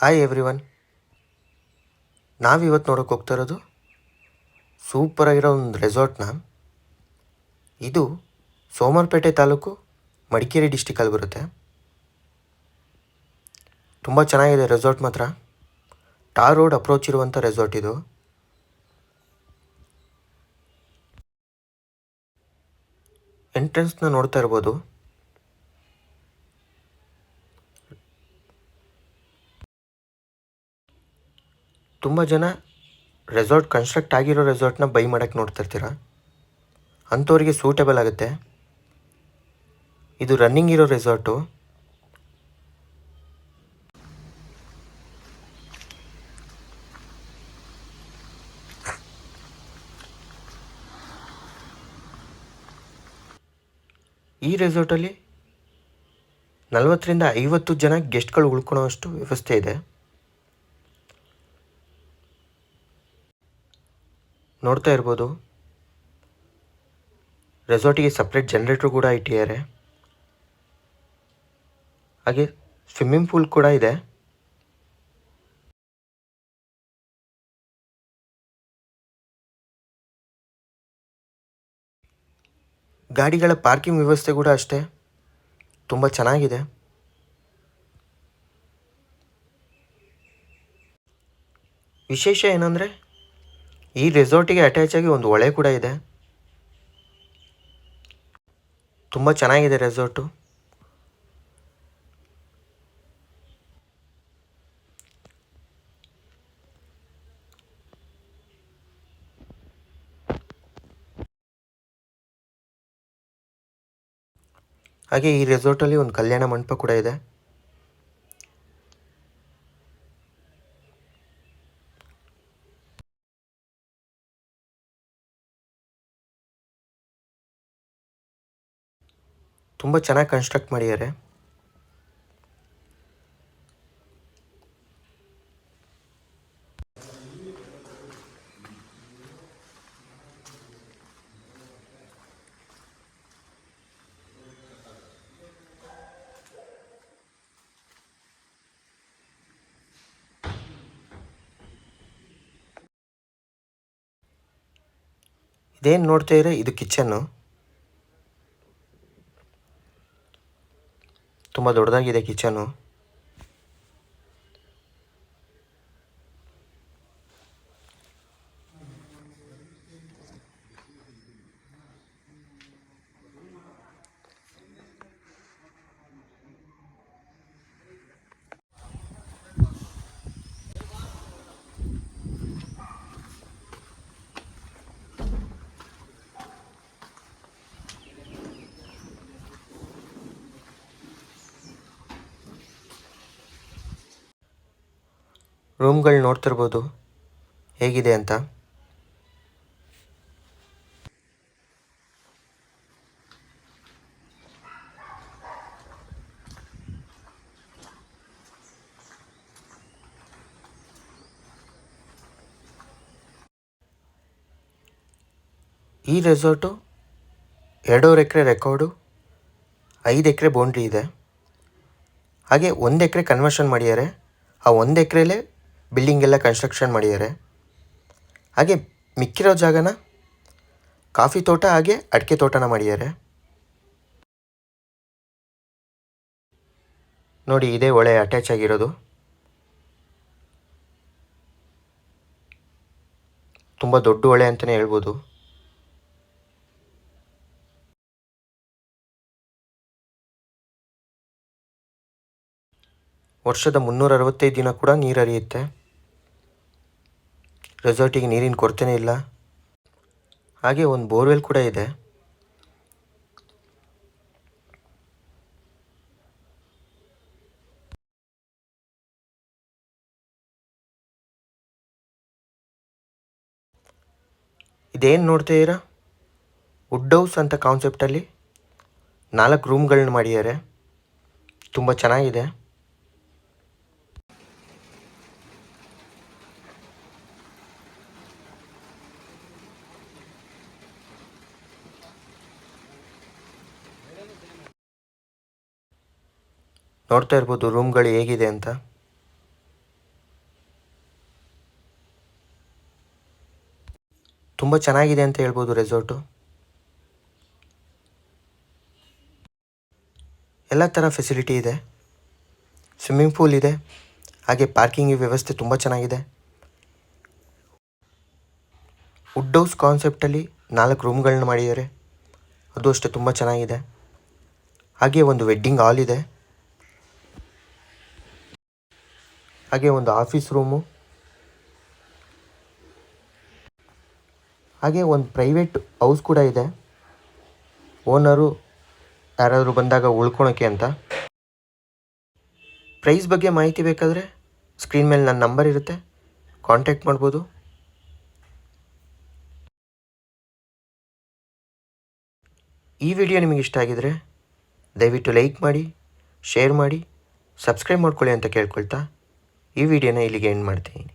Hi everyone. ನಾವಿವತ್ತು ನೋಡೋಕೆ ಹೋಗ್ತಾ ಇರೋದು ಸೂಪರಾಗಿರೋ ಒಂದು ರೆಸಾರ್ಟ್ನ. ಇದು ಸೋಮವಾರಪೇಟೆ ತಾಲೂಕು, ಮಡಿಕೇರಿ ಡಿಸ್ಟಿಕಲ್ಲಿ ಬರುತ್ತೆ. ತುಂಬ ಚೆನ್ನಾಗಿದೆ ರೆಸಾರ್ಟ್ ಮಾತ್ರ. ಟಾರ್ ರೋಡ್ ಅಪ್ರೋಚ್ ಇರುವಂಥ ರೆಸಾರ್ಟ್ ಇದು. ಎಂಟ್ರೆನ್ಸ್ನ ನೋಡ್ತಾ ಇರ್ಬೋದು. ತುಂಬ ಜನ ರೆಸಾರ್ಟ್ ಕನ್ಸ್ಟ್ರಕ್ಟ್ ಆಗಿರೋ ರೆಸಾರ್ಟ್ನ ಬೈ ಮಾಡೋಕ್ಕೆ ನೋಡ್ತಾ ಇರ್ತೀರ. ಅಂಥವ್ರಿಗೆ ಸೂಟೇಬಲ್ ಆಗುತ್ತೆ. ಇದು ರನ್ನಿಂಗ್ ಇರೋ ರೆಸಾರ್ಟು. ಈ ರೆಸಾರ್ಟಲ್ಲಿ 40ರಿಂದ 50 ಜನ ಗೆಸ್ಟ್ಗಳು ಉಳ್ಕೊಳ್ಳೋಷ್ಟು ವ್ಯವಸ್ಥೆ ಇದೆ. ನೋಡ್ತಾ ಇರ್ಬೋದು. ರೆಸಾರ್ಟಿಗೆ ಸಪ್ರೇಟ್ ಜನರೇಟ್ರು ಕೂಡ ಇಟ್ಟಿದ್ದಾರೆ. ಹಾಗೆ ಸ್ವಿಮ್ಮಿಂಗ್ ಪೂಲ್ ಕೂಡ ಇದೆ. ಗಾಡಿಗಳ ಪಾರ್ಕಿಂಗ್ ವ್ಯವಸ್ಥೆ ಕೂಡ ಅಷ್ಟೇ ತುಂಬ ಚೆನ್ನಾಗಿದೆ. ವಿಶೇಷ ಏನಂದರೆ ಈ ರೆಸಾರ್ಟಿಗೆ ಅಟ್ಯಾಚ್ ಆಗಿ ಒಂದು ಹೊಳೆ ಕೂಡ ಇದೆ. ತುಂಬ ಚೆನ್ನಾಗಿದೆ ರೆಸಾರ್ಟು. ಹಾಗೆ ಈ ರೆಸಾರ್ಟಲ್ಲಿ ಒಂದು ಕಲ್ಯಾಣ ಮಂಟಪ ಕೂಡ ಇದೆ. ತುಂಬ ಚೆನ್ನಾಗಿ ಕನ್ಸ್ಟ್ರಕ್ಟ್ ಮಾಡಿದ್ದಾರೆ. ಇದೇನು ನೋಡ್ತಾ ಇದ್ರೆ ಇದು ಕಿಚನ್ನು. ತುಂಬ ದೊಡ್ಡದಾಗಿದೆ ಕಿಚನು. ರೂಮ್ಗಳು ನೋಡ್ತಿರ್ಬೋದು ಹೇಗಿದೆ ಅಂತ. ಈ ರೆಸಾರ್ಟು 2.5 ಎಕರೆ ರೆಕಾರ್ಡು, 5 ಎಕರೆ ಬೌಂಡ್ರಿ ಇದೆ. ಹಾಗೆ 1 ಎಕರೆ ಕನ್ವರ್ಷನ್ ಮಾಡಿದ್ದಾರೆ. ಆ 1 ಎಕರೆಲೇ ಬಿಲ್ಡಿಂಗ್ ಎಲ್ಲ ಕನ್ಸ್ಟ್ರಕ್ಷನ್ ಮಾಡಿದ್ದಾರೆ. ಹಾಗೆ ಮಿಕ್ಕಿರೋ ಜಾಗನ ಕಾಫಿ ತೋಟ ಹಾಗೆ ಅಡಿಕೆ ತೋಟನ ಮಾಡಿದ್ದಾರೆ. ನೋಡಿ, ಇದೇ ಹೊಳೆ ಅಟ್ಯಾಚ್ ಆಗಿರೋದು. ತುಂಬ ದೊಡ್ಡ ಹೊಳೆ ಅಂತಲೇ ಹೇಳ್ಬೋದು. ವರ್ಷದ 365 ದಿನ ಕೂಡ ನೀರು ಹರಿಯುತ್ತೆ. ರೆಸಾರ್ಟಿಗೆ ನೀರಿನ ಕೊರತೆನೇ ಇಲ್ಲ. ಹಾಗೆ ಒಂದು ಬೋರ್ವೆಲ್ ಕೂಡ ಇದೆ. ಇದೇನು ನೋಡ್ತಾ ಇದ್ದೀರಾ, ವುಡ್ ಹೌಸ್ ಅಂತ ಕಾನ್ಸೆಪ್ಟಲ್ಲಿ 4 ರೂಮ್ಗಳನ್ನ ಮಾಡಿದ್ದಾರೆ. ತುಂಬ ಚೆನ್ನಾಗಿದೆ. ನೋಡ್ತಾ ಇರ್ಬೋದು ರೂಮ್ಗಳು ಹೇಗಿದೆ ಅಂತ. ತುಂಬ ಚೆನ್ನಾಗಿದೆ ಅಂತ ಹೇಳ್ಬೋದು ರೆಸಾರ್ಟು. ಎಲ್ಲ ಥರ ಫೆಸಿಲಿಟಿ ಇದೆ. ಸ್ವಿಮ್ಮಿಂಗ್ ಪೂಲ್ ಇದೆ, ಹಾಗೆ ಪಾರ್ಕಿಂಗ್ ವ್ಯವಸ್ಥೆ ತುಂಬ ಚೆನ್ನಾಗಿದೆ. ವುಡ್ ಹೌಸ್ ಕಾನ್ಸೆಪ್ಟಲ್ಲಿ 4 ರೂಮ್ಗಳನ್ನ ಮಾಡಿದ್ದಾರೆ, ಅದು ಅಷ್ಟೇ ತುಂಬ ಚೆನ್ನಾಗಿದೆ. ಹಾಗೆ ಒಂದು ವೆಡ್ಡಿಂಗ್ ಹಾಲ್ ಇದೆ, ಹಾಗೆ ಒಂದು ಆಫೀಸ್ ರೂಮು, ಹಾಗೆ ಒಂದು ಪ್ರೈವೇಟ್ ಹೌಸ್ ಕೂಡ ಇದೆ. ಓನರು ಯಾರಾದರೂ ಬಂದಾಗ ಉಳ್ಕೊಳಕ್ಕೆ ಅಂತ. ಪ್ರೈಸ್ ಬಗ್ಗೆ ಮಾಹಿತಿ ಬೇಕಾದರೆ ಸ್ಕ್ರೀನ್ ಮೇಲೆ ನನ್ನ ನಂಬರ್ ಇರುತ್ತೆ, ಕಾಂಟ್ಯಾಕ್ಟ್ ಮಾಡ್ಬೋದು. ಈ ವಿಡಿಯೋ ನಿಮಗೆ ಇಷ್ಟ ಆಗಿದರೆ ದಯವಿಟ್ಟು ಲೈಕ್ ಮಾಡಿ, ಶೇರ್ ಮಾಡಿ, ಸಬ್ಸ್ಕ್ರೈಬ್ ಮಾಡ್ಕೊಳ್ಳಿ ಅಂತ ಕೇಳ್ಕೊಳ್ತಾ ಈ ವಿಡಿಯೋನ ಇಲ್ಲಿಗೆ ಎಂಡ್ ಮಾಡ್ತೀನಿ.